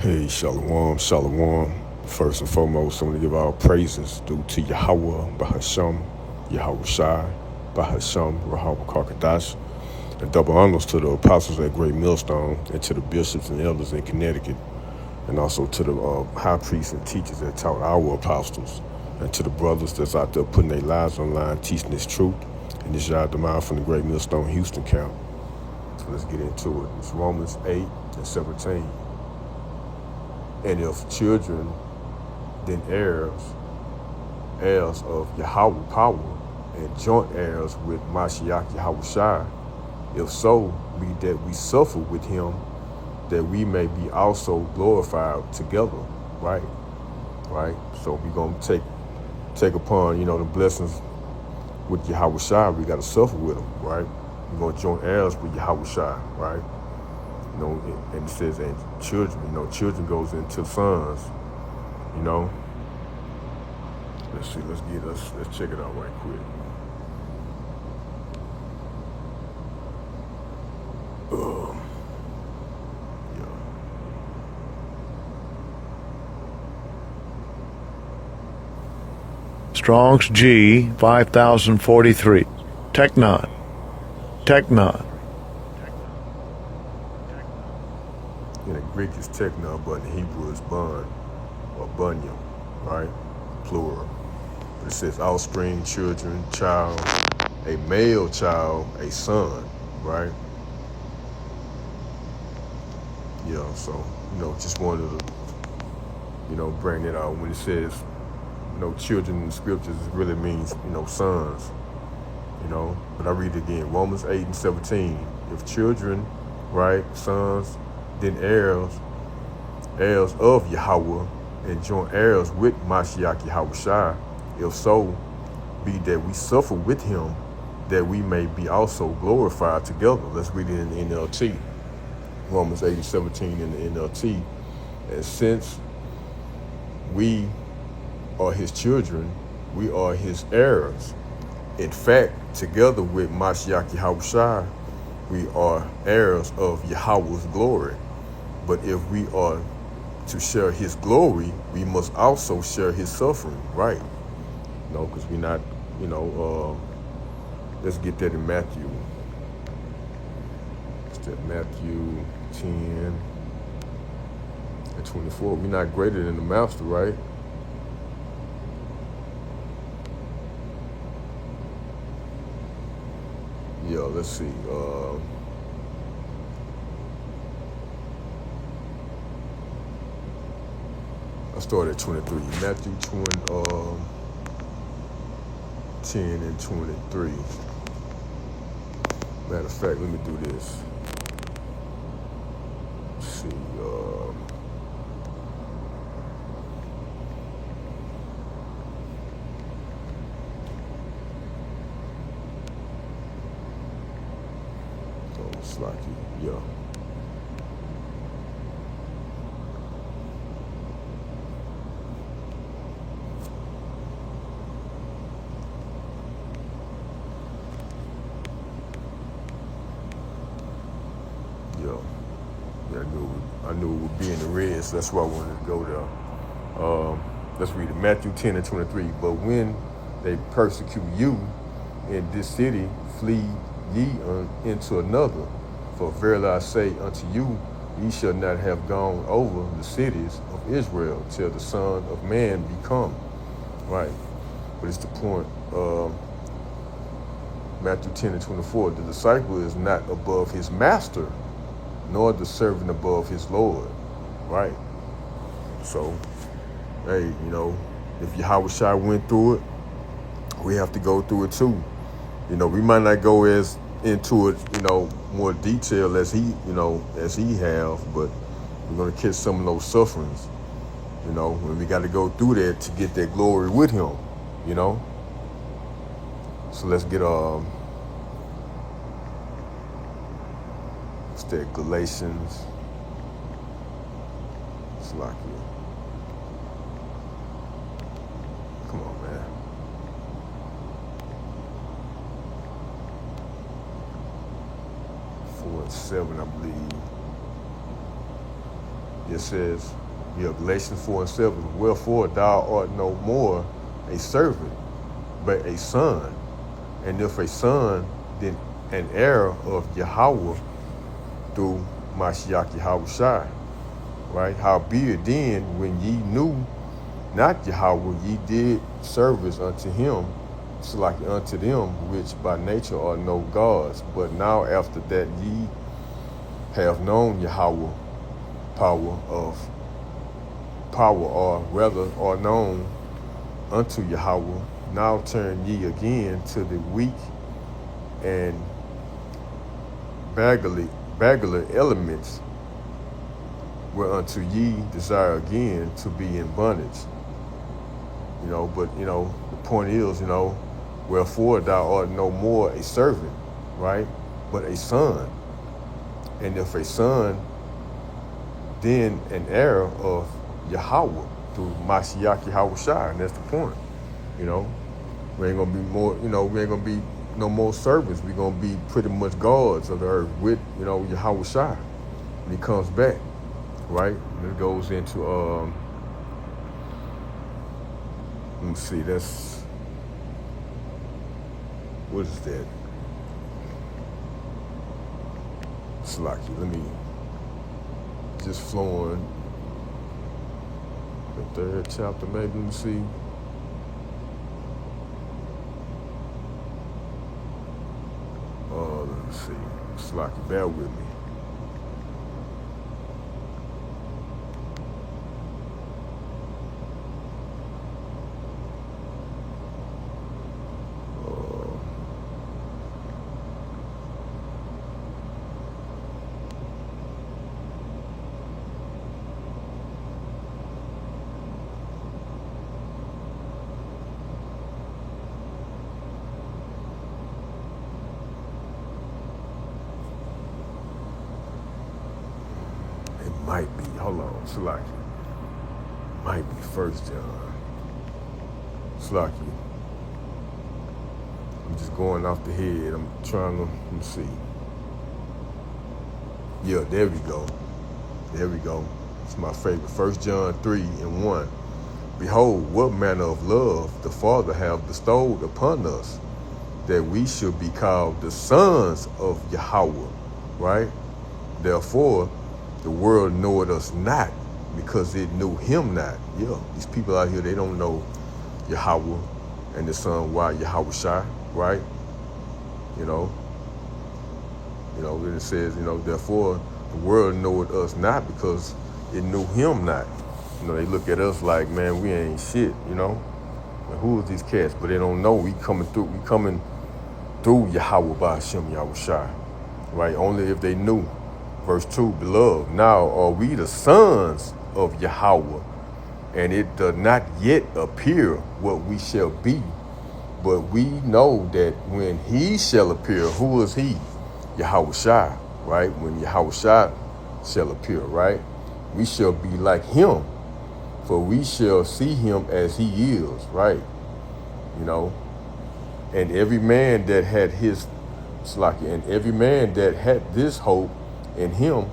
Hey, Shalom, Shalom. First and foremost, I want to give all praises due to Yahweh, Bahasham, Yahawashi, Bahasham, Rahab Karkadash, and double honors to the apostles at Great Millstone, and to the bishops and elders in Connecticut, and also to the high priests and teachers that taught our apostles, and to the brothers that's out there putting their lives on line, teaching this truth, and this Yah Demai from the Great Millstone Houston camp. So let's get into it. It's Romans 8 and 17. And if children, then heirs of Yahweh power, and joint heirs with Mashiach Yahawashi, if so be that we suffer with him, that we may be also glorified together, right? Right? So we're going to take upon, the blessings with Yahawashi. We got to suffer with him, right? We're going to join heirs with Yahawashi, right? And it says, and children, children goes into sons, Let's see, let's check it out right quick. Yeah. Strong's G 5043. Technon. In the Greek is technon, but in the Hebrew is bun or bunyam, right? Plural. But it says offspring, children, child, a male child, a son, right? Yeah, so, just wanted to, bring it out. When it says, children in the scriptures, it really means, sons, But I read it again, Romans 8 and 17. If children, right, sons, then heirs of Yahweh, and joint heirs with Mashiach Yahawashi, if so be that we suffer with him, that we may be also glorified together. Let's read it in the NLT. Romans 8 and 17 in the NLT. And since we are his children, we are his heirs. In fact, together with Mashiach Yahawashi, we are heirs of Yahweh's glory. But if we are to share his glory, we must also share his suffering, right? Because we're not, let's get that in Matthew. It's that Matthew 10 and 24. We're not greater than the master, right? Yeah, let's see. I started at 23. Matthew 10 and 23. Matter of fact, let me do this. Let's see. It's like, yeah. I knew it would be in the red, so that's why I wanted to go there. Let's read it. Matthew 10 and 23. But when they persecute you in this city, flee ye into another. For verily I say unto you, ye shall not have gone over the cities of Israel till the Son of Man be come. Right. But it's the point. Matthew 10 and 24. The disciple is not above his master, nor the servant above his Lord, right? So, hey, if Yahawashi went through it, we have to go through it too. We might not go as into it, more detail as he have, but we're gonna catch some of those sufferings, when we got to go through that to get that glory with him, So let's get that Galatians. It's like it. Come on, man. Four and 7, I believe. It says, Galatians 4:7, wherefore thou art no more a servant, but a son. And if a son, then an heir of Yahweh through Mashiach Yahawashi. Right? Howbeit then, when ye knew not Yahweh, ye did service unto him, so like unto them which by nature are no gods. But now after that ye have known Yahweh, or rather are known unto Yahweh, now turn ye again to the weak and beggarly elements, whereunto ye desire again to be in bondage. But the point is, wherefore thou art no more a servant, right? But a son. And if a son, then an heir of Yahweh through Mashiach Yahawashi. And that's the point. We ain't gonna be more, we ain't gonna be no more servants. We're gonna be pretty much gods of the earth with, Yahawashi when he comes back. Right? And it goes into let me see, that's, what is that? Slacky, let me, just flowing, the 3rd chapter maybe, let me see. Let me see, Slacky, bear with me. Might be, hold on, Slacky. Might be 1 John. Slacky. I'm just going off the head. I'm trying to, let me see. Yeah, there we go. There we go. It's my favorite. 1 John 3:1. Behold, what manner of love the Father hath bestowed upon us, that we should be called the sons of Yahweh, right? Therefore, the world knoweth us not, because it knew him not. Yeah, these people out here, they don't know Yahweh and the Son, why Yahawashi, right? When it says, therefore the world knoweth us not, because it knew him not. They look at us like, man, we ain't shit, And who is these cats? But they don't know we coming through Yahweh by Hashem Yahawashi, right? Only if they knew. Verse 2, beloved, now are we the sons of Yahweh, and it does not yet appear what we shall be, but we know that when he shall appear, who is he? Yahawashi, right? When Yahawashi shall appear, right? We shall be like him, for we shall see him as he is, right? And every man that had this hope in him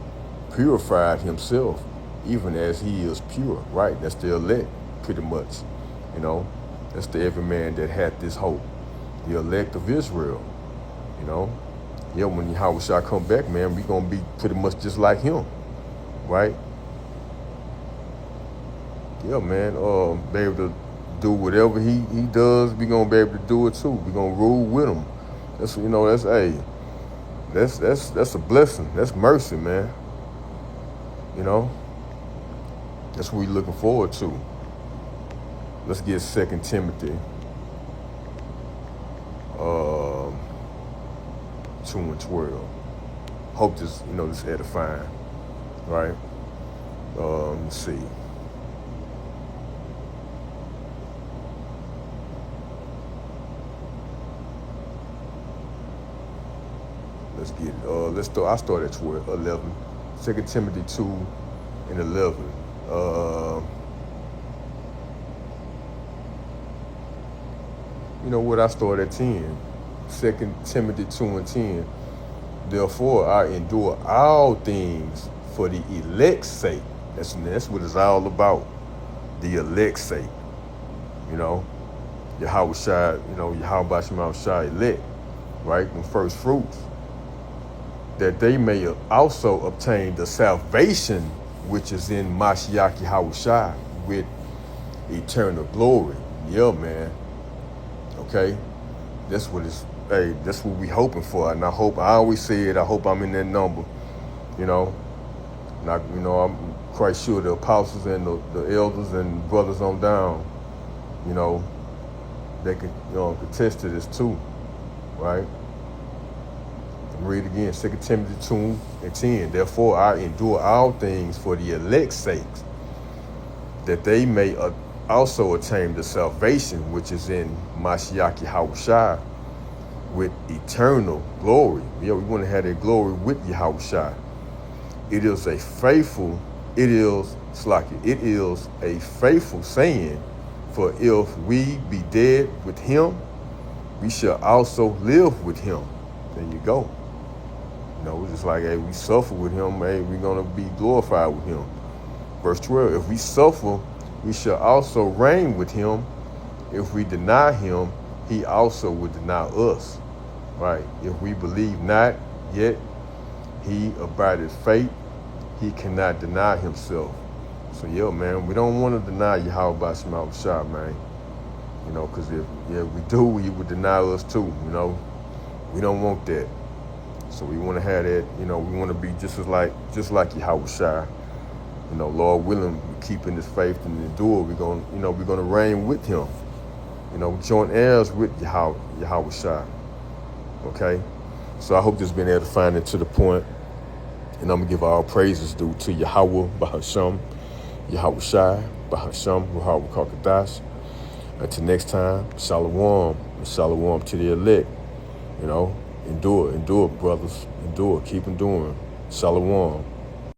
purified himself, even as he is pure, right? That's the elect, pretty much. That's the every man that had this hope, the elect of Israel. Yeah, when Yahawashi come back, man, we gonna be pretty much just like him, right? Yeah, man, be able to do whatever he does, we gonna be able to do it too. We gonna rule with him. That's a blessing. That's mercy, man. That's what we're looking forward to. Let's get 2 Timothy 2:12. Hope this, this edifying, right? Let's see. Let's get it. I start at 11. 2 Timothy 2:11. You know what? I start at 10. 2 Timothy 2:10. Therefore, I endure all things for the elect's sake. That's what it's all about. The elect's sake. You know, Yahawashi, Yahawashi elect, right? The first fruits. That they may also obtain the salvation which is in Mashiach Yahawashi with eternal glory. Yeah, man. Okay? That's what we hoping for. And I always say it, I hope I'm in that number. You know. I'm quite sure the apostles and the elders and brothers on down, they can attest to this too. Right? Read again, 2 Timothy 2:10. Therefore I endure all things for the elect's sake, that they may also attain the salvation which is in Mashiach Yahawashi with eternal glory. Yeah, we want to have that glory with Yahawashi. It is a faithful saying, for if we be dead with him, we shall also live with him. There you go. It's just like, hey, we suffer with him, hey, we're going to be glorified with him. Verse 12, if we suffer, we shall also reign with him. If we deny him, he also will deny us. Right? If we believe not, yet he abideth faith, he cannot deny himself. So, yeah, man, we don't want to deny Yahweh Shema Shah, man. Because if we do, he would deny us too, We don't want that. So we want to have that, we want to be just like Yahawashi. Lord willing, keeping this faith and endure. We're going to reign with him. Joint heirs with Yahawashi. Okay? So I hope this has been edifying to the point. And I'm going to give all praises due to Yahweh Bahasham, Yahawashi, Bahasham, Ruhawa Kakadash. Until next time, Shalom. Shalom to the elect. Endure, brothers. Endure. Keep enduring. Shalom.